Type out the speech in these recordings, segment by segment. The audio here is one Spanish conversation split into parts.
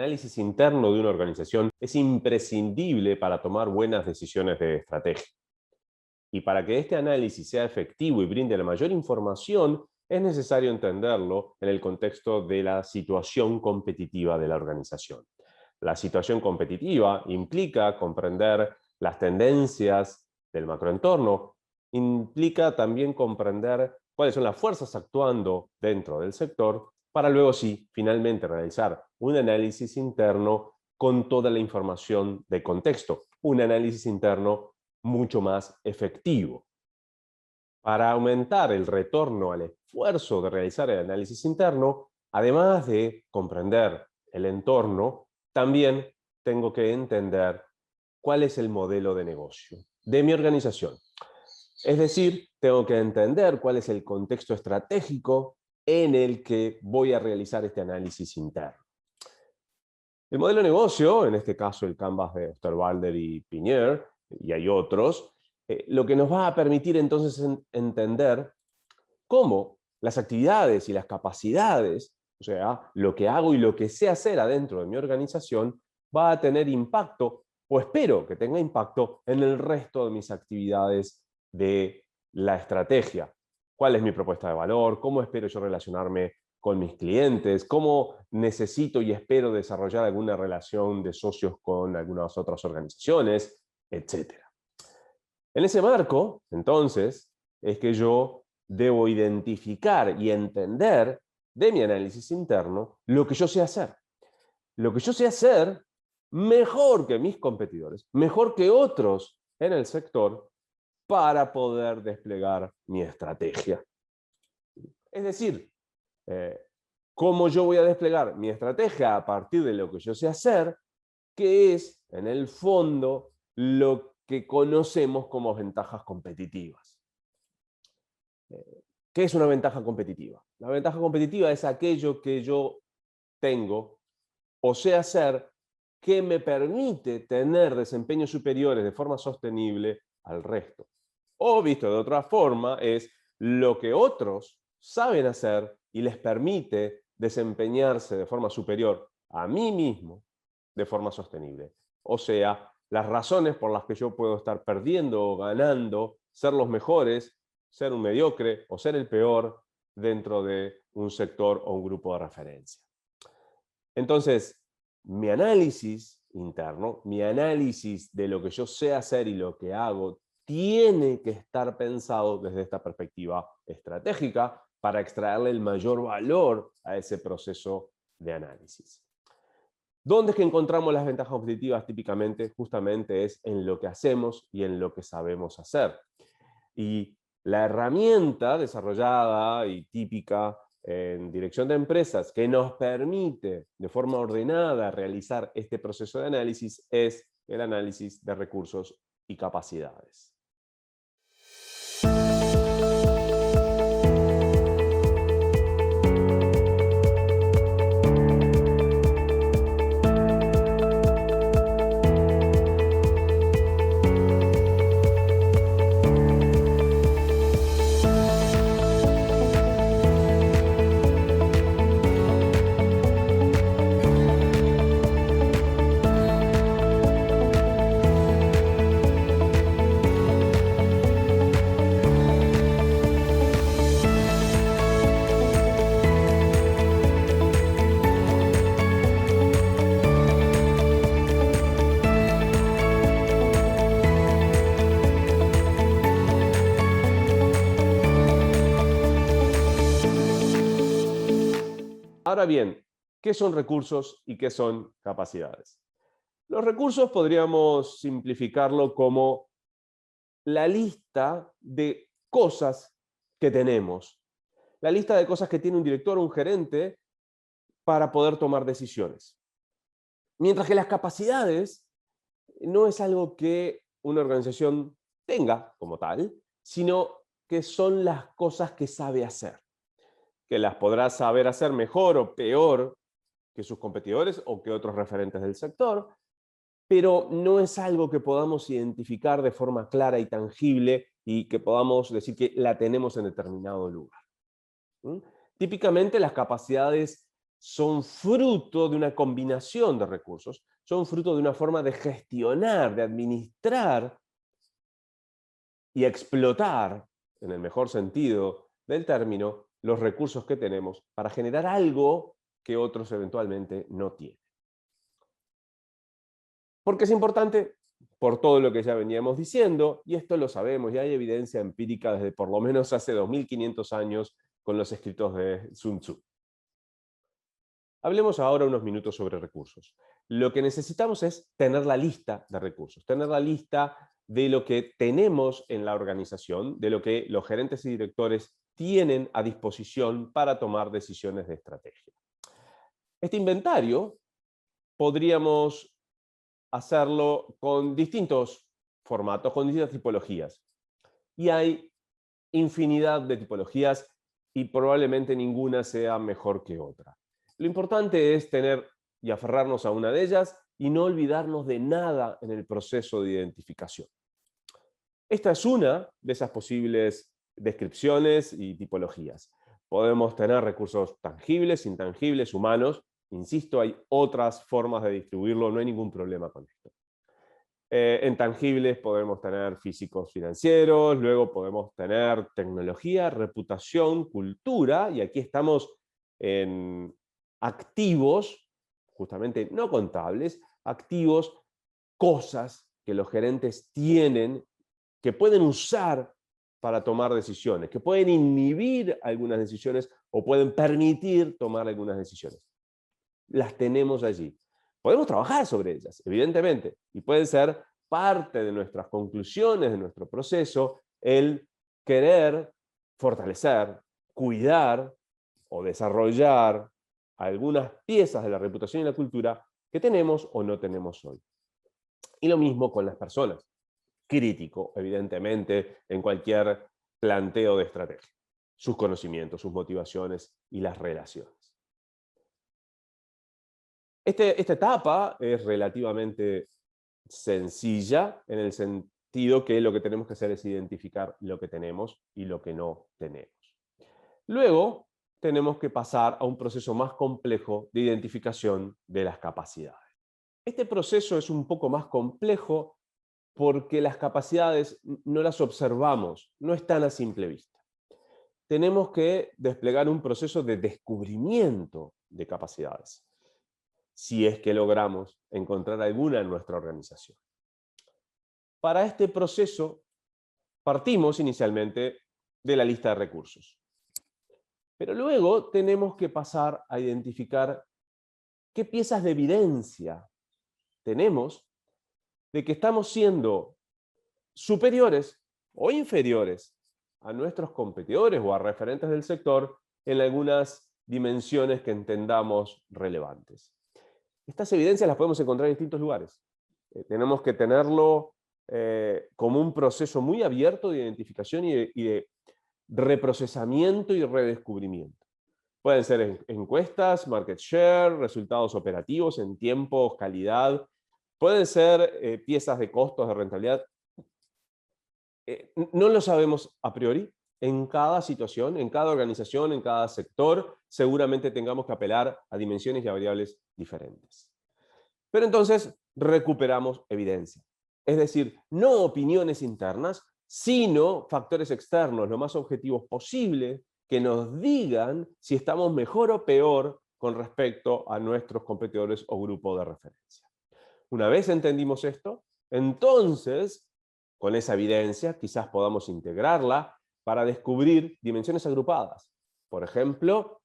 análisis interno de una organización es imprescindible para tomar buenas decisiones de estrategia. Y para que este análisis sea efectivo y brinde la mayor información, es necesario entenderlo en el contexto de la situación competitiva de la organización. La situación competitiva implica comprender las tendencias del macroentorno, implica también comprender cuáles son las fuerzas actuando dentro del sector, para luego sí, finalmente realizar un análisis interno con toda la información de contexto, un análisis interno mucho más efectivo. Para aumentar el retorno al esfuerzo de realizar el análisis interno, además de comprender el entorno, también tengo que entender cuál es el modelo de negocio de mi organización. Es decir, tengo que entender cuál es el contexto estratégico en el que voy a realizar este análisis interno. El modelo de negocio, en este caso el Canvas de Osterwalder y Pinier, y hay otros, lo que nos va a permitir entonces entender cómo las actividades y las capacidades, o sea, lo que hago y lo que sé hacer adentro de mi organización, va a tener impacto, o espero que tenga impacto, en el resto de mis actividades de la estrategia. ¿Cuál es mi propuesta de valor? ¿Cómo espero yo relacionarme con mis clientes? ¿Cómo necesito y espero desarrollar alguna relación de socios con algunas otras organizaciones? Etcétera. En ese marco, entonces, es que yo debo identificar y entender de mi análisis interno lo que yo sé hacer. Lo que yo sé hacer mejor que mis competidores, mejor que otros en el sector, para poder desplegar mi estrategia. Es decir, cómo yo voy a desplegar mi estrategia a partir de lo que yo sé hacer, que es, en el fondo, lo que conocemos como ventajas competitivas. ¿Qué es una ventaja competitiva? La ventaja competitiva es aquello que yo tengo o sé hacer que me permite tener desempeños superiores de forma sostenible al resto. O, visto de otra forma, es lo que otros saben hacer y les permite desempeñarse de forma superior a mí mismo de forma sostenible. O sea, las razones por las que yo puedo estar perdiendo o ganando, ser los mejores, ser un mediocre o ser el peor dentro de un sector o un grupo de referencia. Entonces, mi análisis interno, mi análisis de lo que yo sé hacer y lo que hago, tiene que estar pensado desde esta perspectiva estratégica para extraerle el mayor valor a ese proceso de análisis. ¿Dónde es que encontramos las ventajas competitivas típicamente? Justamente es en lo que hacemos y en lo que sabemos hacer. Y la herramienta desarrollada y típica en dirección de empresas que nos permite de forma ordenada realizar este proceso de análisis es el análisis de recursos y capacidades. Ahora bien, ¿qué son recursos y qué son capacidades? Los recursos podríamos simplificarlo como la lista de cosas que tenemos, la lista de cosas que tiene un director o un gerente para poder tomar decisiones. Mientras que las capacidades no es algo que una organización tenga como tal, sino que son las cosas que sabe hacer, que las podrá saber hacer mejor o peor que sus competidores o que otros referentes del sector, pero no es algo que podamos identificar de forma clara y tangible y que podamos decir que la tenemos en determinado lugar. ¿Mm? Típicamente las capacidades son fruto de una combinación de recursos, son fruto de una forma de gestionar, de administrar y explotar, en el mejor sentido del término, los recursos que tenemos para generar algo que otros eventualmente no tienen. ¿Por qué es importante? Por todo lo que ya veníamos diciendo, y esto lo sabemos, y hay evidencia empírica desde por lo menos hace 2500 años con los escritos de Sun Tzu. Hablemos ahora unos minutos sobre recursos. Lo que necesitamos es tener la lista de recursos, tener la lista de lo que tenemos en la organización, de lo que los gerentes y directores tienen a disposición para tomar decisiones de estrategia. Este inventario podríamos hacerlo con distintos formatos, con distintas tipologías. Y hay infinidad de tipologías y probablemente ninguna sea mejor que otra. Lo importante es tener y aferrarnos a una de ellas y no olvidarnos de nada en el proceso de identificación. Esta es una de esas posibles descripciones y tipologías. Podemos tener recursos tangibles, intangibles, humanos. Insisto, hay otras formas de distribuirlo, no hay ningún problema con esto. En tangibles podemos tener físicos financieros, luego podemos tener tecnología, reputación, cultura, y aquí estamos en activos, justamente no contables, activos, cosas que los gerentes tienen, que pueden usar para tomar decisiones, que pueden inhibir algunas decisiones o pueden permitir tomar algunas decisiones. Las tenemos allí. Podemos trabajar sobre ellas, evidentemente, y pueden ser parte de nuestras conclusiones, de nuestro proceso, el querer fortalecer, cuidar o desarrollar algunas piezas de la reputación y la cultura que tenemos o no tenemos hoy. Y lo mismo con las personas. Crítico, evidentemente, en cualquier planteo de estrategia. Sus conocimientos, sus motivaciones y las relaciones. Esta etapa es relativamente sencilla en el sentido que lo que tenemos que hacer es identificar lo que tenemos y lo que no tenemos. Luego, tenemos que pasar a un proceso más complejo de identificación de las capacidades. Este proceso es un poco más complejo porque las capacidades no las observamos, no están a simple vista. Tenemos que desplegar un proceso de descubrimiento de capacidades, si es que logramos encontrar alguna en nuestra organización. Para este proceso, partimos inicialmente de la lista de recursos. Pero luego tenemos que pasar a identificar qué piezas de evidencia tenemos de que estamos siendo superiores o inferiores a nuestros competidores o a referentes del sector en algunas dimensiones que entendamos relevantes. Estas evidencias las podemos encontrar en distintos lugares. Tenemos que tenerlo como un proceso muy abierto de identificación y de reprocesamiento y redescubrimiento. Pueden ser encuestas, market share, resultados operativos en tiempos, calidad. Pueden ser piezas de costos, de rentabilidad. No lo sabemos a priori. En cada situación, en cada organización, en cada sector, seguramente tengamos que apelar a dimensiones y a variables diferentes. Pero entonces recuperamos evidencia. Es decir, no opiniones internas, sino factores externos, lo más objetivos posible, que nos digan si estamos mejor o peor con respecto a nuestros competidores o grupo de referencia. Una vez entendimos esto, entonces, con esa evidencia, quizás podamos integrarla para descubrir dimensiones agrupadas. Por ejemplo,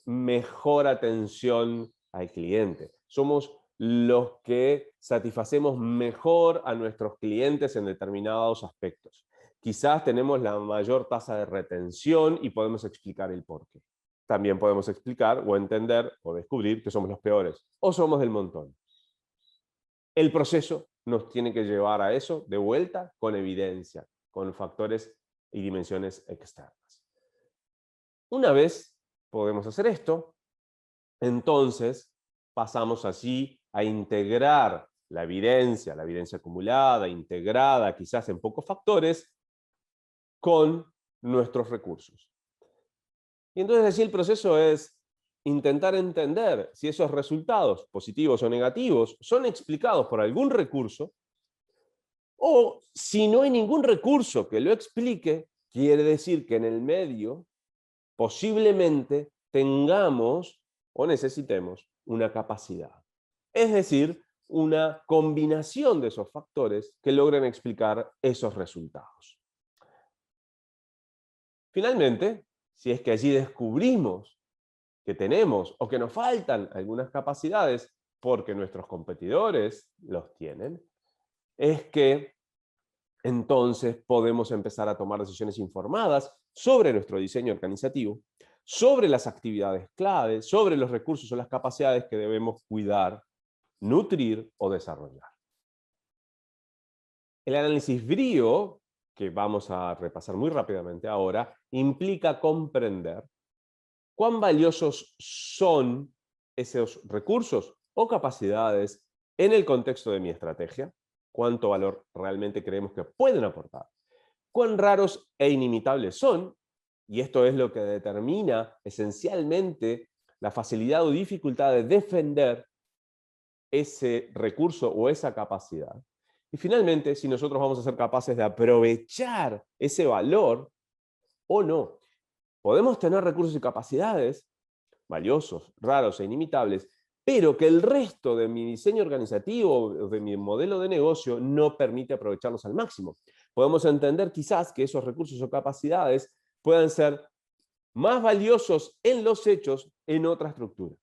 mejor atención al cliente. Somos los que satisfacemos mejor a nuestros clientes en determinados aspectos. Quizás tenemos la mayor tasa de retención y podemos explicar el porqué. También podemos explicar o entender o descubrir que somos los peores o somos del montón. El proceso nos tiene que llevar a eso de vuelta con evidencia, con factores y dimensiones externas. Una vez podemos hacer esto, entonces pasamos así a integrar la evidencia acumulada, integrada quizás en pocos factores, con nuestros recursos. Y entonces así el proceso es intentar entender si esos resultados, positivos o negativos, son explicados por algún recurso, o si no hay ningún recurso que lo explique, quiere decir que en el medio posiblemente tengamos o necesitemos una capacidad. Es decir, una combinación de esos factores que logren explicar esos resultados. Finalmente, si es que allí descubrimos que tenemos o que nos faltan algunas capacidades porque nuestros competidores los tienen, es que entonces podemos empezar a tomar decisiones informadas sobre nuestro diseño organizativo, sobre las actividades clave, sobre los recursos o las capacidades que debemos cuidar, nutrir o desarrollar. El análisis BRIO, que vamos a repasar muy rápidamente ahora, implica comprender cuán valiosos son esos recursos o capacidades en el contexto de mi estrategia, cuánto valor realmente creemos que pueden aportar, cuán raros e inimitables son, y esto es lo que determina esencialmente la facilidad o dificultad de defender ese recurso o esa capacidad. Y finalmente, si nosotros vamos a ser capaces de aprovechar ese valor o no. Podemos tener recursos y capacidades valiosos, raros e inimitables, pero que el resto de mi diseño organizativo, de mi modelo de negocio, no permite aprovecharlos al máximo. Podemos entender quizás que esos recursos o capacidades puedan ser más valiosos en los hechos en otra estructura.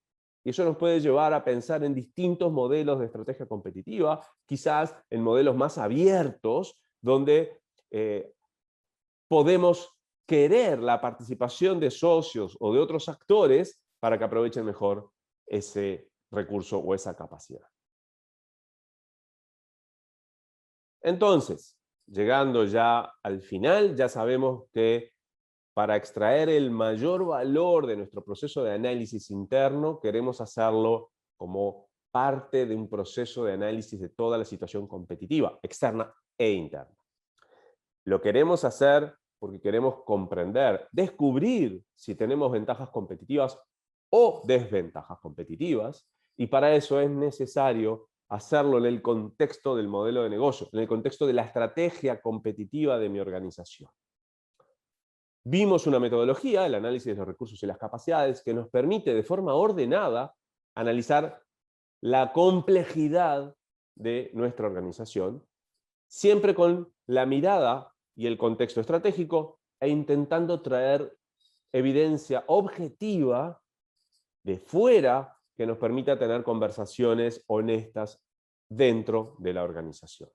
Y eso nos puede llevar a pensar en distintos modelos de estrategia competitiva, quizás en modelos más abiertos, donde podemos querer la participación de socios o de otros actores para que aprovechen mejor ese recurso o esa capacidad. Entonces, llegando ya al final, ya sabemos que para extraer el mayor valor de nuestro proceso de análisis interno, queremos hacerlo como parte de un proceso de análisis de toda la situación competitiva, externa e interna. Lo queremos hacer porque queremos comprender, descubrir si tenemos ventajas competitivas o desventajas competitivas, y para eso es necesario hacerlo en el contexto del modelo de negocio, en el contexto de la estrategia competitiva de mi organización. Vimos una metodología, el análisis de los recursos y las capacidades, que nos permite de forma ordenada analizar la complejidad de nuestra organización, siempre con la mirada y el contexto estratégico e intentando traer evidencia objetiva de fuera que nos permita tener conversaciones honestas dentro de la organización.